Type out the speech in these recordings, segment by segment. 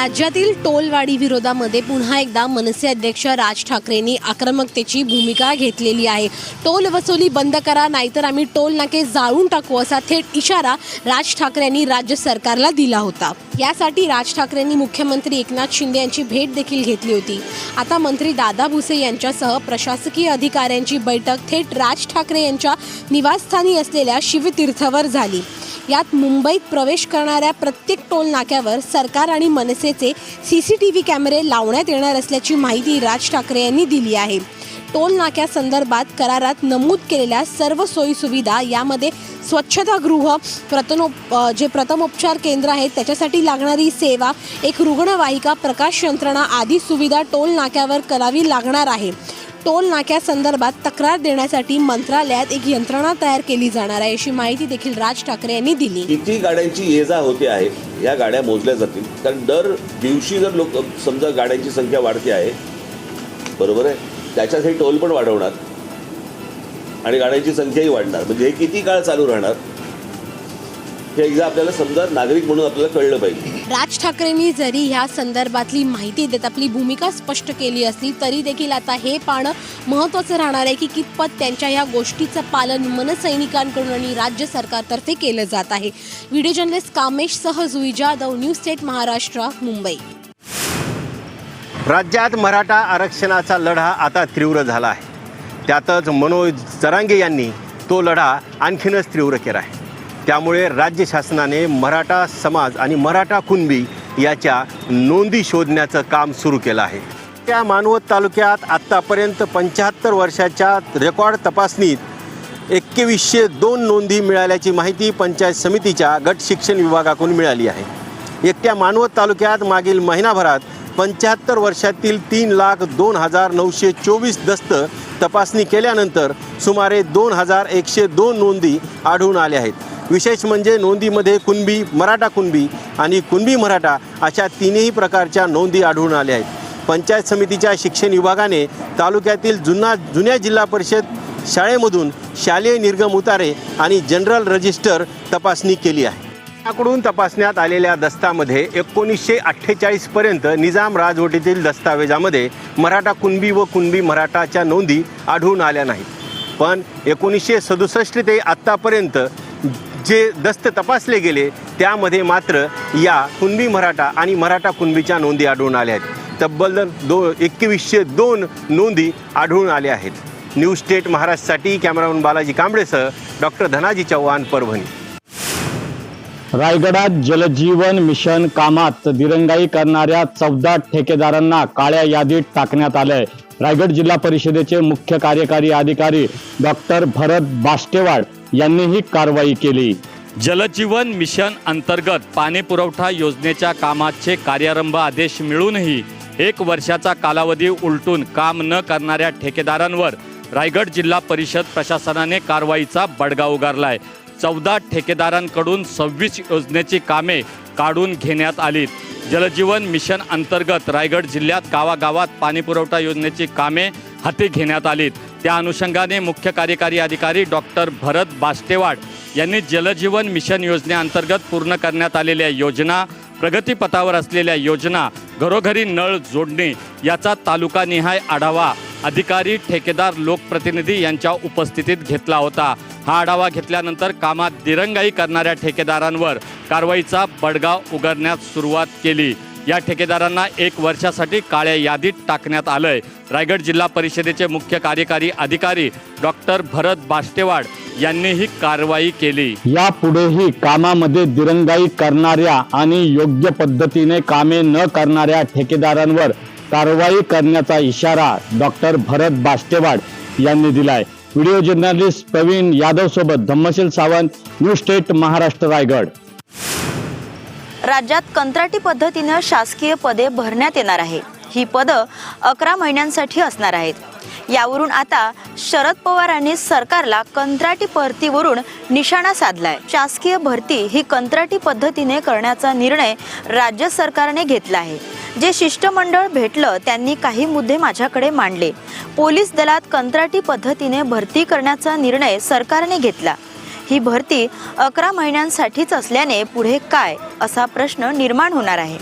राज्यातील टोलवाढी विरोधामध्ये पुन्हा एकदा मनसे अध्यक्ष राज ठाकरेंनी आक्रमकतेची भूमिका घेतलेली आहे। टोल वसुली बंद करा नाहीतर आम्ही टोल नाके जाळून टाकू असा थेट इशारा राज ठाकरेंनी राज्य सरकारला दिला होता। यासाठी राज ठाकरेंनी मुख्यमंत्री एकनाथ शिंदे यांची भेट देखील घेतली होती। आता मंत्री दादा भुसे यांच्यासह प्रशासकीय अधिकाऱ्यांची बैठक थेट राज ठाकरे यांच्या निवासस्थानी असलेल्या शिवतीर्थवर झाली। यात मुंबईत प्रवेश करणाऱ्या प्रत्येक टोल नाक्यावर सरकार आणि मनसेचे सीसीटीव्ही कॅमेरे लावण्यात येणार असल्याची माहिती राज ठाकरे यांनी दिली आहे। टोल नाक्यासंदर्भात करारात नमूद केलेल्या सर्व सोयी सुविधा यामध्ये स्वच्छतागृह, प्रथमोपचार केंद्र आहे त्याच्यासाठी लागणारी सेवा, एक रुग्णवाहिका, प्रकाश यंत्रणा आदी सुविधा टोल नाक्यावर करावी लागणार आहे। टोल नाक्यासंदर्भात तक्रार देण्यासाठी मंत्रालयात एक यंत्रणा तयार केली जाणार आहे अशी माहिती देखील राज ठाकरे यांनी दिली। किती गाड्यांची ये-जा होते आहे या गाड्या मोजल्या जातील, कारण दर दिवशी जर लोक समजा गाड्यांची संख्या वाढते आहे, बरोबर आहे, त्याच्यासाठी टोल पण वाढवणार आणि गाड्यांची संख्याही वाढणार, म्हणजे हे किती काळ चालू राहणार हे एकदा आपल्याला समजा नागरिक म्हणून आपल्याला कळलं पाहिजे। राज ठाकरेंनी जरी ह्या संदर्भातली माहिती देत आपली भूमिका स्पष्ट केली असली तरी देखील आता हे पाहणं महत्त्वाचं राहणार आहे की कितपत त्यांच्या ह्या गोष्टीचं पालन मनसैनिकांकडून आणि राज्य सरकारतर्फे केलं जात आहे। व्हिडिओ जर्नलिस्ट कामेश सह जुई जाधव, न्यूज स्टेट महाराष्ट्र, मुंबई। राज्यात मराठा आरक्षणाचा लढा आता तीव्र झाला आहे। त्यातच मनोज जरांगे यांनी तो लढा आणखीनच तीव्र केला आहे। त्यामुळे राज्य शासनाने मराठा समाज आणि मराठा कुणबी याच्या नोंदी शोधण्याचं काम सुरू केलं आहे। त्या मानवत तालुक्यात आत्तापर्यंत 75 वर्षाच्या रेकॉर्ड तपासणीत 2102 नोंदी मिळाल्याची माहिती पंचायत समितीच्या गट शिक्षण विभागाकडून मिळाली आहे। एकट्या मानवत तालुक्यात मागील महिनाभरात 75 वर्षातील 3,02,924 दस्त तपासणी केल्यानंतर सुमारे 2,102 नोंदी आढळून आल्या आहेत। विशेष म्हणजे नोंदीमध्ये कुणबी, मराठा कुणबी आणि कुणबी मराठा अशा तीनही प्रकारच्या नोंदी आढळून आल्या आहेत। पंचायत समितीच्या शिक्षण विभागाने तालुक्यातील जुन्या जिल्हा परिषद शाळेमधून शालेय निर्गम उतारे आणि जनरल रजिस्टर तपासणी केली आहे। याकडून तपासण्यात आलेल्या दस्तामध्ये 1948 पर्यंत निजाम राजवटीतील दस्तावेजामध्ये मराठा कुणबी व कुणबी मराठाच्या नोंदी आढळून आल्या नाहीत, पण 1967 ते आत्तापर्यंत जे दस्त तपासले गेले त्यामध्ये मात्र या कुणबी मराठा आणि मराठा कुणबीच्या नोंदी आढळून आल्या आहेत। तब्बल 2102 नोंदी आढळून आल्या आहेत। न्यूज स्टेट महाराष्ट्रासाठी कॅमेरामन बालाजी कांबळेसह डॉक्टर धनाजी चव्हाण, परभणी। रायगडात जलजीवन मिशन कामात दिरंगाई करणाऱ्या 14 ठेकेदारांना काळ्या यादीत टाकण्यात आलंय। रायगड जिल्हा परिषदेचे मुख्य कार्यकारी अधिकारी डॉक्टर भरत बाष्टेवाड यांनी ही कारवाई केली। जलजीवन मिशन अंतर्गत पाणी पुरवठा योजनेच्या कामाचे कार्यारंभ आदेश मिळूनही 1 वर्षाचा कालावधी उलटून काम न करणाऱ्या ठेकेदारांवर रायगड जिल्हा परिषद प्रशासनाने कारवाईचा बडगा उगारलाय। 14 ठेकेदारांकडून 26 योजनेची कामे काढून घेण्यात आलीत। जलजीवन मिशन अंतर्गत रायगड जिल्ह्यात गावागावात पाणी पुरवठा योजनेची कामे हाती घेण्यात आलीत। त्या अनुषंगाने मुख्य कार्यकारी अधिकारी डॉक्टर भरत बाष्टेवाड यांनी जलजीवन मिशन योजनेअंतर्गत पूर्ण करण्यात आलेल्या योजना, प्रगतीपथावर असलेल्या योजना, घरोघरी नळ जोडणे याचा तालुकानिहाय आढावा अधिकारी, ठेकेदार, लोकप्रतिनिधी यांच्या उपस्थितीत घेतला होता। हा आढावा घेतल्यानंतर कामात दिरंगाई करणाऱ्या ठेकेदारांवर कारवाईचा बडगा उगारण्यास सुरुवात केली। या ठेकेदारांना 1 वर्षासाठी काळ्या यादीत टाकण्यात आलंय। रायगड जिल्हा परिषदेचे मुख्य कार्यकारी अधिकारी डॉक्टर भरत बाष्टेवाड यांनी ही कारवाई केली। यापुढेही कामामध्ये दिरंगाई करणाऱ्या आणि योग्य पद्धतीने कामे न करणाऱ्या ठेकेदारांवर कारवाई करण्याचा इशारा डॉक्टर भरत बाष्टेवाड यांनी दिलाय। व्हिडिओ जर्नलिस्ट प्रवीण यादव सोबत धम्मशील सावंत, न्यूज स्टेट महाराष्ट्र, रायगड। राज्यात कंत्राटी पद्धतीने शासकीय पदे भरण्यात येणार आहे। ही पदं 11 महिन्यांसाठी असणार आहेत। यावरून आता शरद पवारांनी सरकारला कंत्राटी भरतीवरून निशाणा साधलाय। शासकीय भरती ही कंत्राटी पद्धतीने करण्याचा निर्णय राज्य सरकारने घेतला आहे। जे शिष्टमंडळ भेटलं त्यांनी काही मुद्दे माझ्याकडे मांडले। पोलीस दलात कंत्राटी पद्धतीने भरती करण्याचा निर्णय सरकारने घेतला। ही भरती 11 महिन्यांसाठीच असल्याने पुढे काय असा प्रश्न निर्माण होणार आहे।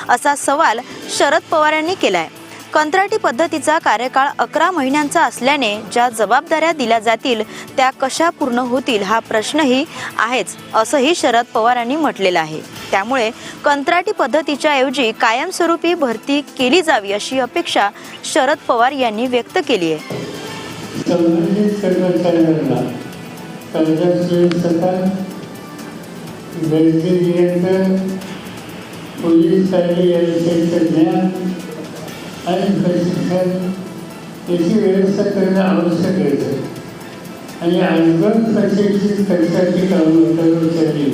असा सवाल शरद पवार यांनी केलाय. कंत्राटी पद्धतीचा कार्यकाळ 11 महिन्यांचा असल्याने ज्या जबाबदाऱ्या दिल्या जातील त्या कशा पूर्ण होतील हा प्रश्नही आहेच असंही शरद पवार यांनी म्हटलेलं आहे. त्यामुळे कंत्राटी पद्धतीच्या ऐवजी कायमस्वरूपी भरती केली जावी अशी अपेक्षा शरद पवार यांनी व्यक्त केली आहे. संबंधित कर्मचाऱ्यांना कर्जाची सकाळ गरजे नियंत्रण पोलीस आणि या विषयाचं ज्ञान आणि प्रशिक्षण याची व्यवस्था करणं आवश्यक आहे. आणि अनुभव प्रशिक्षित कर्जाची कर्मचारी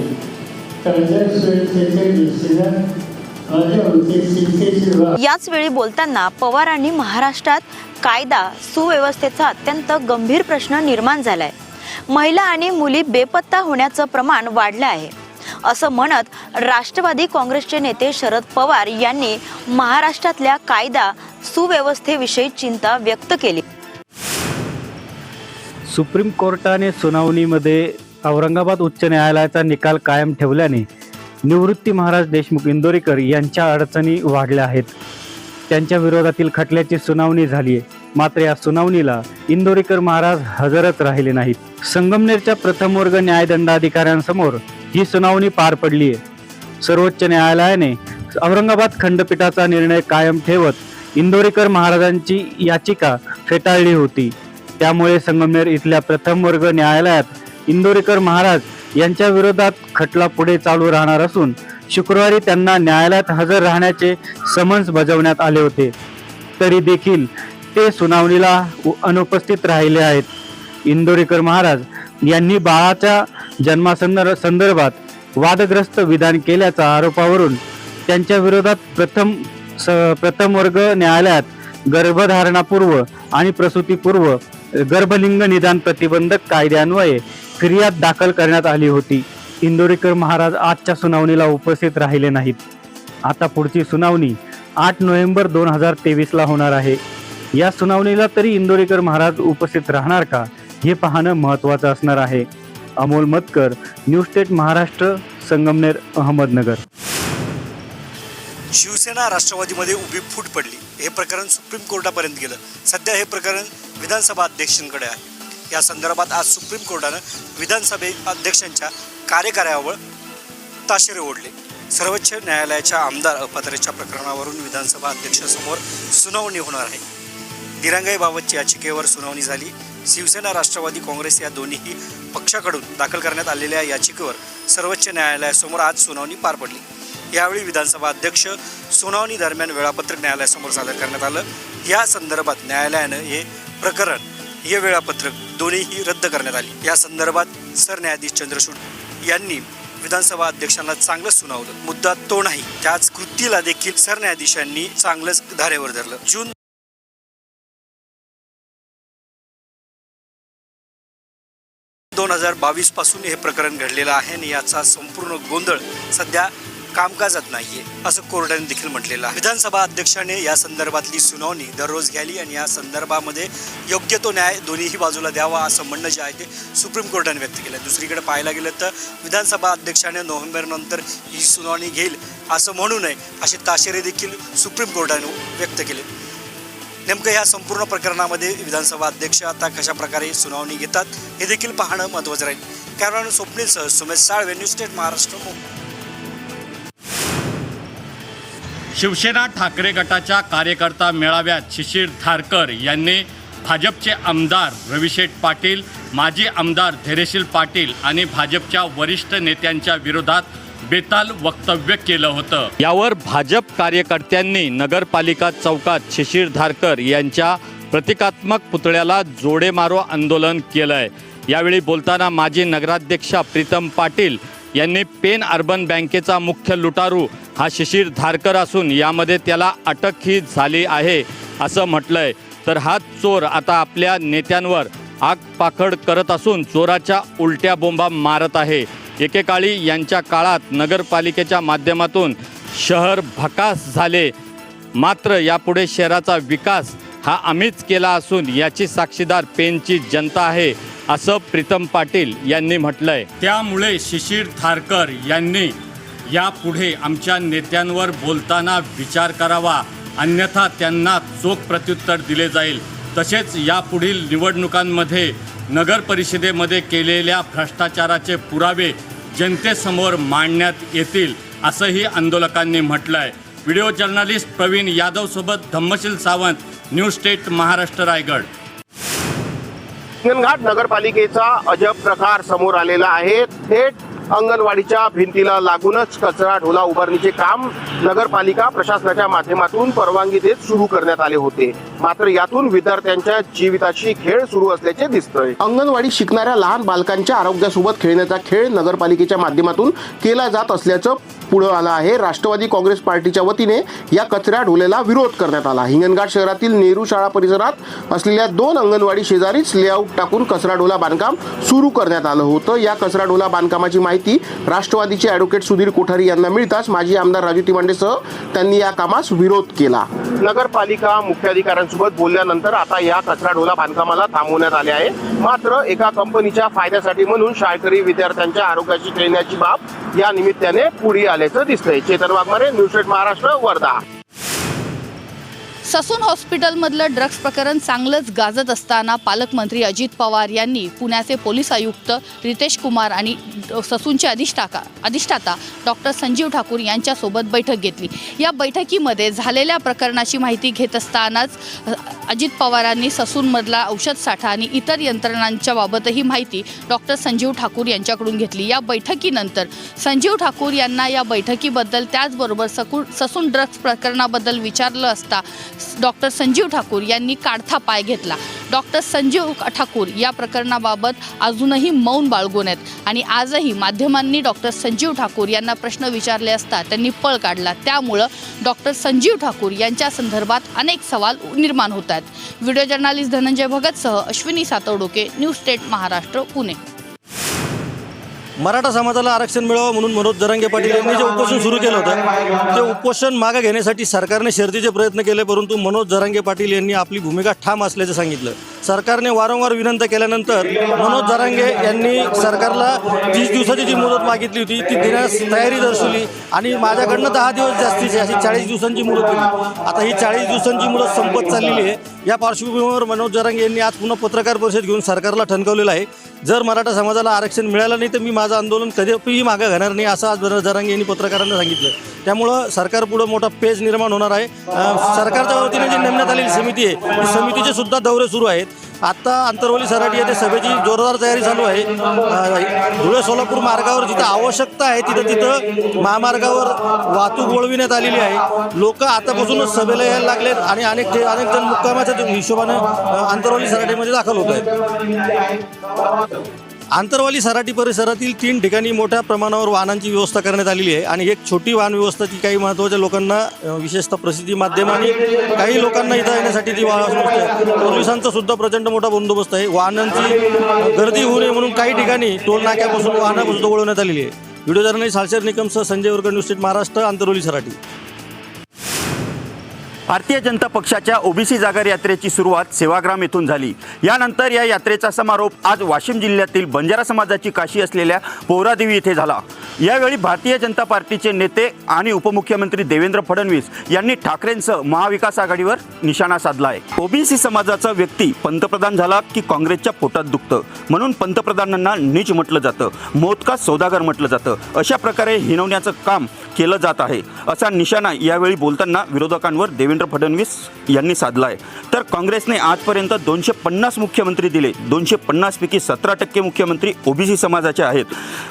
कर्जा सुरक्षेच्या दृष्टीनं माझ्या उद्देशिकेची याच वेळी बोलताना पवारांनी महाराष्ट्रात कायदा सुव्यवस्थेचा अत्यंत गंभीर प्रश्न निर्माण झालाय. महिला आणि मुली बेपत्ता होण्याचं प्रमाण वाढलं आहे असं म्हणत राष्ट्रवादी काँग्रेसचे नेते शरद पवार यांनी महाराष्ट्रातल्या कायदा सुव्यवस्थेविषयी चिंता व्यक्त केली. सुप्रीम कोर्टाने सुनावणीमध्ये औरंगाबाद उच्च न्यायालयाचा निकाल कायम ठेवल्याने निवृत्ती महाराज देशमुख इंदोरीकर यांच्या अडचणी वाढल्या आहेत. त्यांच्या विरोधातील खटल्याची सुनावणी झाली आहे, मात्र या सुनावणीला इंदोरीकर महाराज हजरच राहिले नाहीत. संगमनेरच्या प्रथम वर्ग न्यायदंडाधिकाऱ्यांसमोर ही सुनावणी पार पडली आहे. सर्वोच्च न्यायालयाने औरंगाबाद खंडपीठाचा निर्णय कायम ठेवत इंदोरीकर महाराजांची याचिका फेटाळली होती. त्यामुळे संगमनेर इथल्या प्रथम वर्ग न्यायालयात इंदोरीकर महाराज यांच्या विरोधात खटला पुढे चालू राहणार असून शुक्रवारी त्यांना न्यायालयात हजर राहण्याचे समन्स बजावण्यात आले होते. तरी देखील ते सुनावणीला अनुपस्थित राहिले आहेत. इंदोरीकर महाराज यांनी बाळाच्या जन्मासंदर्भात वादग्रस्त विधान केल्याच्या आरोपावरून त्यांच्या विरोधात प्रथम वर्ग न्यायालयात गर्भधारणापूर्व आणि प्रसूतीपूर्व गर्भलिंग निदान प्रतिबंधक कायद्यान्वये फिर्याद दाखल करण्यात आली होती. इंदोरीकर महाराज आजच्या सुनावणीला उपस्थित राहिले नाहीत. आता पुढची सुनावणी 8 नोव्हेंबर 2023ला होणार आहे. या सुनावणीला तरी इंदोरीकर महाराज उपस्थित राहणार का हे पाहणं महत्त्वाचं असणार आहे. Amol मतकर, news state Maharashtra, Sangamner, Ahmednagar. शिवसेना राष्ट्रवादीमध्ये उभी फूट पडली. हे प्रकरण सुप्रीम कोर्टापर्यंत गेलं. सध्या हे प्रकरण विधानसभा अध्यक्षांकडे आहे. या संदर्भात आज सुप्रीम कोर्टानं विधानसभे अध्यक्षांच्या कार्यकाळावर ताशेरे ओढले. सर्वोच्च न्यायालयाच्या आमदार अपात्रतेच्या प्रकरणावरून विधानसभा अध्यक्षांसमोर सुनावणी होणार आहे. दिरंगाईबाबतच्या याचिकेवर सुनावणी झाली. शिवसेना राष्ट्रवादी काँग्रेस या दोन्ही पक्षाकडून दाखल करण्यात आलेल्या याचिकेवर सर्वोच्च न्यायालयासमोर आज सुनावणी पार पडली. यावेळी विधानसभा अध्यक्ष सुनावणी दरम्यान वेळापत्रक न्यायालयासमोर सादर करण्यात आलं. या संदर्भात न्यायालयानं हे वेळापत्रक दोन्हीही रद्द करण्यात आली. या संदर्भात सरन्यायाधीश चंद्रचूड यांनी विधानसभा अध्यक्षांना चांगलंच सुनावलं. मुद्दा तो नाही, त्याच कृतीला देखील सरन्यायाधीशांनी चांगलंच धारेवर धरलं. जून 2022 पासून हे प्रकरण घडलेलं आहे आणि याचा संपूर्ण गोंधळ सध्या कामकाजात नाहीये असं कोर्टाने देखील म्हटलेलं आहे. विधानसभा अध्यक्षाने या संदर्भातली सुनावणी दररोज घ्यावी आणि या संदर्भामध्ये योग्य तो न्याय दोन्हीही बाजूला द्यावा असं म्हणणं जे आहे ते सुप्रीम कोर्टाने व्यक्त केलं. दुसरीकडे पाहायला गेलं तर विधानसभा अध्यक्षाने नोव्हेंबरनंतर ही सुनावणी घेईल असं म्हणू नये असे ताशेरे देखील सुप्रीम कोर्टाने व्यक्त केले. नेमकं या संपूर्ण प्रकरणामध्ये विधानसभा अध्यक्ष आता कशा प्रकारे सुनावणी घेतात हे देखील पाहणं महत्त्वाचं राहील. कारण स्वप्नीलसह सुमेश साळवे, न्यूज स्टेट महाराष्ट्र. शिवसेना ठाकरे गटाच्या कार्यकर्ता मेळाव्यात शिशिर धारकर यांनी भाजपचे आमदार रविशेठ पाटील, माजी आमदार धैर्यशील पाटील आणि भाजपच्या वरिष्ठ नेत्यांच्या विरोधात बेताल वक्तव्य केलं होतं. यावर भाजप कार्यकर्त्यांनी नगरपालिका चौकात शिशिर धारकर यांच्या प्रतिकात्मक पुतळ्याला जोडे मारो आंदोलन केलंय. यावेळी बोलताना माजी नगराध्यक्षा प्रीतम पाटील यांनी पेन अर्बन बँकेचा मुख्य लुटारू हा शिशिर धारकर असून यामध्ये त्याला अटकही झाली आहे असं म्हटलंय. तर हा चोर आता आपल्या नेत्यांवर आगपाखड करत असून चोराच्या उलट्या बोंबा मारत आहे. एकेकाळी यांच्या काळात नगरपालिकेच्या माध्यमातून शहर भकास झाले, मात्र यापुढे शहराचा विकास हा आम्हीच केला असून याची साक्षीदार पेनची जनता आहे असं प्रीतम पाटील यांनी म्हटलंय. त्यामुळे शिशिर धारकर यांनी यापुढे आमच्या नेत्यांवर बोलताना विचार करावा, अन्यथा त्यांना चोख प्रत्युत्तर दिले जाईल. तसेच यापुढील निवडणुकांमध्ये नगर परिषदेमध्ये केलेल्या भ्रष्टाचाराचे पुरावे जनतेसमोर मांडण्यात येतील, असंही आंदोलकांनी म्हटलं आहे. व्हिडिओ जर्नलिस्ट प्रवीण यादव सोबत धम्मशील सावंत, न्यूज स्टेट महाराष्ट्र, रायगड. हिंगणघाट नगरपालिकेचा अजब प्रकार समोर आलेला आहे. थेट अंगणवाडीच्या भिंतीला लागूनच कचरा ढोला उभारणीचे काम नगरपालिका प्रशासनाच्या माध्यमातून परवानगी देत सुरू करण्यात आले होते. मात्र यातून विद्यार्थ्यांच्या जीविताची खेळ सुरू असल्याचे दिसतंय. अंगणवाडी शिकणाऱ्या लहान बालकांच्या आरोग्यासोबत खेळण्याचा खेळ नगरपालिकेच्या माध्यमातून केला जात असल्याचं पुढे आलं आहे. राष्ट्रवादी काँग्रेस पार्टीच्या वतीने या कचरा ढोल्याला विरोध करण्यात आला. हिंगणघाट शहरातील नेहरू शाळा परिसरात असलेल्या 2 अंगणवाडी शेजारीच लेआउट टाकून कचरा ढोला बांधकाम सुरू करण्यात आलं होतं. या कचरा ढोला बांधकामाची माहिती राष्ट्रवादीचे ॲडव्होकेट सुधीर कोठारी यांना मिळताच माजी आमदार राजू तिमांडेसह त्यांनी या कामास विरोध केला. नगरपालिका मुख्याधिकाऱ्यांसोबत बोलल्यानंतर आता या कचरा ढोला बांधकामाला थांबवण्यात आले आहे. मात्र एका कंपनीच्या फायद्यासाठी म्हणून शाळकरी विद्यार्थ्यांच्या आरोग्याची खेळण्याची बाब या निमित्ताने पुढे आल्याचं दिसतंय. Chetan Waghmare, news state Maharashtra, Wardha. Sassoon हॉस्पिटलमधलं ड्रग्ज प्रकरण चांगलंच गाजत असताना पालकमंत्री अजित पवार यांनी पुण्याचे पोलीस आयुक्त रितेश कुमार आणि ससूनचे अधिष्ठाता डॉक्टर संजीव ठाकूर यांच्यासोबत बैठक घेतली. या बैठकीमध्ये झालेल्या प्रकरणाची माहिती घेत असतानाच अजित पवारांनी ससूनमधला औषध साठा आणि इतर यंत्रणांच्या बाबतही माहिती डॉक्टर संजीव ठाकूर यांच्याकडून घेतली. या बैठकीनंतर संजीव ठाकूर यांना या बैठकीबद्दल त्याचबरोबर ससून ड्रग्ज प्रकरणाबद्दल विचारलं असता डॉक्टर संजीव ठाकूर यांनी काढता पाय घेतला. डॉक्टर संजीव ठाकूर या प्रकरणाबाबत अजूनही मौन बाळगून आहेत आणि आजही माध्यमांनी डॉक्टर संजीव ठाकूर यांना प्रश्न विचारले असता त्यांनी पळ काढला. त्यामुळं डॉक्टर संजीव ठाकूर यांच्या संदर्भात अनेक सवाल निर्माण होत आहेत. व्हिडिओ जर्नलिस्ट धनंजय भगतसह अश्विनी सातवडोके, न्यूज स्टेट महाराष्ट्र, पुणे. मराठा समाजाला आरक्षण मिळावं म्हणून मनोज जरांगे पाटील यांनी जे उपोषण सुरू केलं होतं ते उपोषण मागे घेण्यासाठी सरकारने शर्तीचे प्रयत्न केले, परंतु मनोज जरांगे पाटील यांनी आपली भूमिका ठाम असल्याचं सांगितलं. सरकारने वारंवार विनंती केल्यानंतर मनोज जरांगे यांनी सरकारला 30 दिवसाची जी मुदत मागितली होती ती देण्यास तयारी दर्शवली आणि माझ्याकडनं 10 दिवस जास्तीची अशी 40 दिवसांची मुदत दिली. आता ही 40 दिवसांची मुदत संपत चाललेली आहे. या पार्श्वभूमीवर मनोज जरांगे यांनी आज पुन्हा पत्रकार परिषद घेऊन सरकारला ठणकावलेलं आहे. जर मराठा समाजाला आरक्षण मिळालं नाही तर मी माझं आंदोलन कधीही मागं घेणार नाही, असं आज जरांगे यांनी पत्रकारांना सांगितलं. त्यामुळं सरकारपुढं मोठा पेच निर्माण होणार आहे. सरकारच्या वतीने जी नेमण्यात आलेली समिती आहे ती समितीचे सुद्धा दौरे सुरू आहेत. आत्ता आंतरवली सराटी येथे सभेची जोरदार तयारी चालू आहे. धुळे सोलापूर मार्गावर जिथं आवश्यकता आहे तिथं महामार्गावर वाहतूक वळविण्यात आलेली आहे. लोक आतापासूनच सभेला यायला लागलेत आणि अनेक जण मुक्कामाच्या हिशोबानं आंतरवली सराटीमध्ये दाखल होत आहेत. आंतरवाली सराटी परिसरातील 3 ठिकाणी मोठ्या प्रमाणावर वाहनांची व्यवस्था करण्यात आलेली आहे आणि एक छोटी वाहन व्यवस्था ती काही महत्त्वाच्या लोकांना विशेषतः प्रसिद्धी माध्यमांनी काही लोकांना इथं येण्यासाठी ती पोलिसांचा सुद्धा प्रचंड मोठा बंदोबस्त आहे. वाहनांची गर्दी होऊ नये म्हणून काही ठिकाणी टोल नाक्यापासून वाहनापासून वळवण्यात आलेली आहे. व्हिडिओ जर्नलिस्ट सालशेर निकमसह संजय वरकर, न्यूज स्टेट महाराष्ट्र, आंतरवली सराटी. भारतीय जनता पक्षाच्या ओबीसी जागर यात्रेची सुरुवात सेवाग्राम येथून झाली. यानंतर या यात्रेचा समारोप आज वाशिम जिल्ह्यातील बंजारा समाजाची काशी असलेल्या पोहरादेवी येथे झाला. यावेळी भारतीय जनता पार्टीचे नेते आणि उपमुख्यमंत्री देवेंद्र फडणवीस यांनी ठाकरेंसह महाविकास आघाडीवर निशाणा साधला आहे. ओबीसी समाजाचा व्यक्ती पंतप्रधान झाला की काँग्रेसच्या पोटात दुखतं म्हणून पंतप्रधानांना नीच म्हटलं जातं, मोदका सौदागर म्हटलं जातं. अशा प्रकारे हिणवण्याचं काम केलं जात आहे असा निशाणा यावेळी बोलताना विरोधकांवर देवेंद्र फडणवीस यांनी साधला आहे. तर काँग्रेसने आजपर्यंत 250 मुख्यमंत्री दिले. 250 पैकी 17% मुख्यमंत्री ओबीसी समाजाचे आहेत.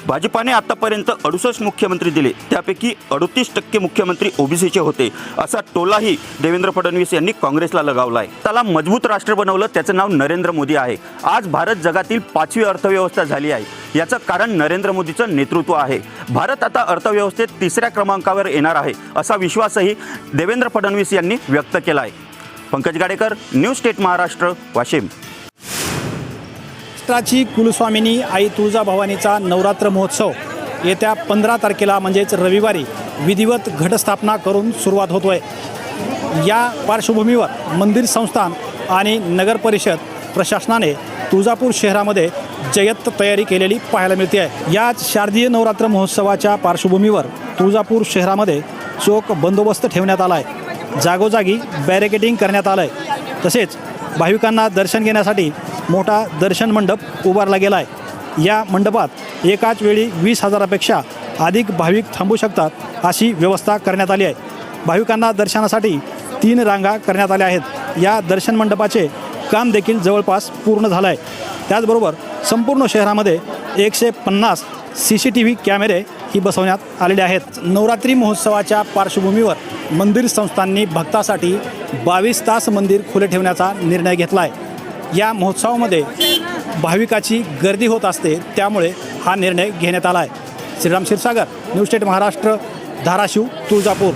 भाजपाने आतापर्यंत 68 मुख्यमंत्री दिले, त्यापैकी 38% मुख्यमंत्री ओबीसीचे होते असा टोलाही देवेंद्र फडणवीस यांनी काँग्रेसला लगावला आहे. त्याला मजबूत राष्ट्र बनवलं, त्याचं नाव नरेंद्र मोदी आहे. आज भारत जगातील 5वी अर्थव्यवस्था झाली आहे. याचं कारण नरेंद्र मोदीचं नेतृत्व आहे. भारत आता अर्थव्यवस्थेत 3ऱ्या क्रमांकावर येणार आहे असा विश्वासही देवेंद्र फडणवीस यांनी व्यक्त केला आहे. Pankaj Gadekar, news state Maharashtra, Washim. महाराष्ट्राची कुलस्वामिनी आई तुळजाभवानीचा नवरात्र महोत्सव येत्या 15 तारखेला म्हणजेच रविवारी विधिवत घटस्थापना करून सुरुवात होतोय. या पार्श्वभूमीवर मंदिर संस्थान आणि नगर परिषद प्रशासनाने तुळजापूर शहरामध्ये जय्यत तयारी केलेली पाहायला मिळते आहे. याच शारदीय नवरात्र महोत्सवाच्या पार्श्वभूमीवर तुळजापूर शहरामध्ये चोख बंदोबस्त ठेवण्यात आला आहे. जागोजागी बॅरिकेडिंग करण्यात आलं आहे. तसेच भाविकांना दर्शन घेण्यासाठी मोठा दर्शन मंडप उभारला गेला आहे. या मंडपात एकाच वेळी 20,000पेक्षा अधिक भाविक थांबू शकतात अशी व्यवस्था करण्यात आली आहे. भाविकांना दर्शनासाठी 3 रांगा करण्यात आल्या आहेत. या दर्शन मंडपाचे काम देखील जवळपास पूर्ण झालं आहे. त्याचबरोबर संपूर्ण शहरामध्ये 150 CCTV कॅमेरे ही बसवण्यात आलेले आहेत. नवरात्री महोत्सवाच्या पार्श्वभूमीवर मंदिर संस्थांनी भक्तासाठी 22 तास मंदिर खुले ठेवण्याचा निर्णय घेतला आहे. या महोत्सवामध्ये भाविकाची गर्दी होत असते, त्यामुळे हा निर्णय घेण्यात आला आहे. Shriram Kshirsagar, news state Maharashtra, Dharashiv, Tuljapur.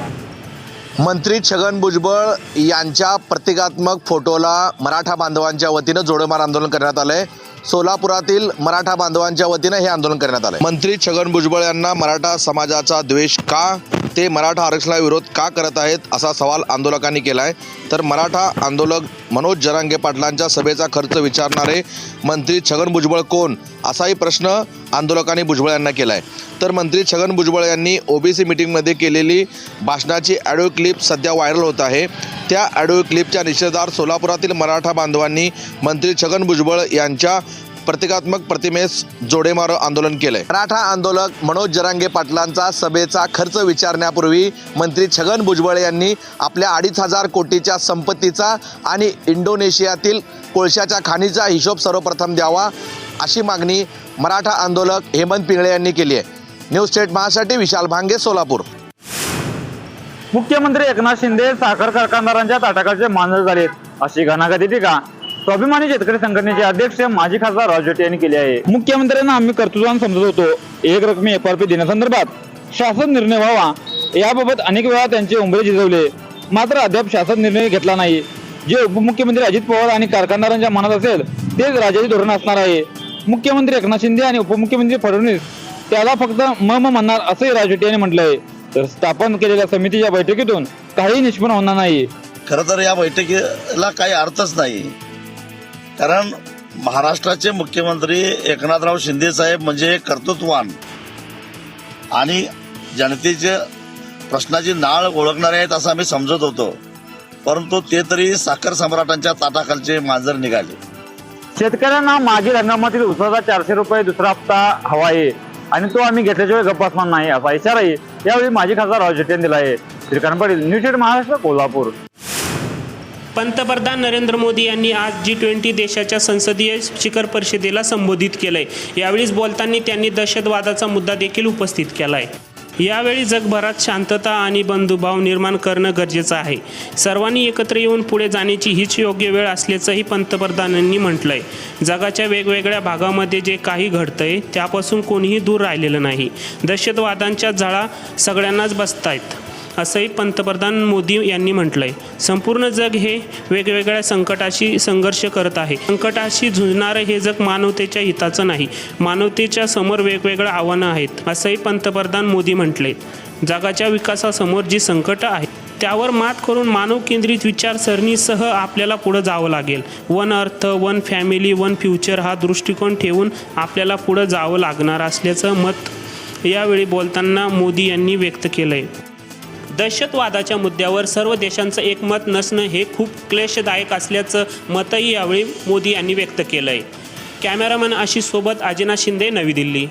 मंत्री छगन भुजबळ यांच्या प्रतिकात्मक फोटोला मराठा बांधवांच्या वतीनं जोडमार आंदोलन करण्यात आलंय. सोलापुरातील मराठा बांधवांच्या वतीनं हे आंदोलन करण्यात आलंय. मंत्री छगन भुजबळ यांना मराठा समाजाचा द्वेष का, ते मराठा आरक्षणाला विरोध का करत आहेत असा सवाल आंदोलकांनी केला आहे. तर मराठा आंदोलक मनोज जरांगे पाटलांच्या सभेचा खर्च विचारणारे मंत्री छगन भुजबळ कोण, असाही प्रश्न आंदोलकांनी भुजबळ यांना केला आहे. तर मंत्री छगन भुजबळ यांनी OBC मीटिंगमध्ये केलेली भाषणाची ऑडिओ क्लिप सध्या व्हायरल होत आहे. त्या ऑडिओ क्लिपच्या निषेधार्थ सोलापुरातील मराठा बांधवांनी मंत्री छगन भुजबळ यांच्या प्रतिकात्मक प्रतिमेस जोडेमार आंदोलन केलंय. मराठा आंदोलक मनोज जरांगे पाटलांचा सभेचा खर्च विचारण्यापूर्वी मंत्री छगन भुजबळ यांनी आपल्या 2,500 कोटीच्या संपत्तीचा आणि इंडोनेशियातील कोळशाच्या खाणीचा हिशोब सर्वप्रथम द्यावा, अशी मागणी मराठा आंदोलक हेमंत पिंगळे यांनी केली आहे. न्यूज स्टेट महासाठी विशाल भांगे, सोलापूर. मुख्यमंत्री एकनाथ शिंदे साखर कारखानदारांच्या ताटाखालचे मांजर झालेत अशी घणाघाती टीका स्वाभिमानी शेतकरी संघटनेचे अध्यक्ष माजी खासदार राजू शेट्टी यांनी केली आहे. मुख्यमंत्र्यांना आम्ही कर्तृत्वान समजत होतो. एक रकमी FRP देण्यासंदर्भात शासन निर्णय व्हावा याबाबत अनेक वेळा त्यांचे उंबरे झिजवले, मात्र अद्याप शासन निर्णय घेतला नाही. जे उपमुख्यमंत्री अजित पवार आणि कारखानदारांच्या मनात असेल तेच राज्याचे धोरण असणार आहे. मुख्यमंत्री एकनाथ शिंदे आणि उपमुख्यमंत्री फडणवीस त्याला फक्त म्हणणार असंही राजू शेट्टी यांनी म्हटलंय. तर स्थापन केलेल्या समितीच्या बैठकीतून काही निष्पन्न होणार नाही. खरं तर या बैठकीला काही अर्थच नाही, कारण महाराष्ट्राचे मुख्यमंत्री एकनाथराव शिंदे साहेब म्हणजे कर्तृत्ववान आणि जनतेच्या प्रश्नाची नाळ ओळखणारे आहेत असं आम्ही समजत होतो. परंतु ते तरी साखर सम्राटांच्या ताटाखालचे मांजर निघाले. शेतकऱ्यांना मागील हंगामातील उसाचा 400 रुपये दुसरा हप्ता हवा आहे आणि तो आम्ही घेतल्याशिवाय गप्प असणार नाही असा इशाराही यावेळी माजी खासदार राजू शेट्टी यांनी दिला आहे. Shrikant Patil, news state Maharashtra, Kolhapur. पंतप्रधान नरेंद्र मोदी यांनी आज G20 देशाच्या संसदीय शिखर परिषदेला संबोधित केलंय. यावेळी बोलताना त्यांनी दहशतवादाचा मुद्दा देखील उपस्थित केलाय. यावेळी जगभरात शांतता आणि बंधुभाव निर्माण करणं गरजेचं आहे. सर्वांनी एकत्र येऊन पुढे जाण्याची हीच योग्य वेळ असल्याचंही पंतप्रधानांनी म्हटलंय. जगाच्या वेगवेगळ्या भागामध्ये जे काही घडतंय त्यापासून कोणीही दूर राहिलेलं नाही. दहशतवादांच्या झळा सगळ्यांनाच बसतायत असंही पंतप्रधान मोदी यांनी म्हटलंय. संपूर्ण जग हे वेगवेगळ्या संकटाशी संघर्ष करत आहे. संकटाशी झुंजणारं हे जग मानवतेच्या हिताचं नाही. मानवतेच्या समोर वेगवेगळी आव्हानं आहेत असंही पंतप्रधान मोदी म्हटले. जगाच्या विकासासमोर जी संकटं आहेत त्यावर मात करून मानव केंद्रित विचारसरणीसह आपल्याला पुढं जावं लागेल. One earth, one family, one future हा दृष्टिकोन ठेवून आपल्याला पुढं जावं लागणार असल्याचं मत यावेळी बोलताना मोदी यांनी व्यक्त केलंय. दहशतवादाच्या मुद्द्यावर सर्व देशांचं एकमत नसणं हे खूप क्लेशदायक असल्याचं मतही यावेळी मोदी यांनी व्यक्त केलं आहे. कॅमेरामॅन आशिष सोबत आजिनाथ शिंदे, नवी दिल्ली.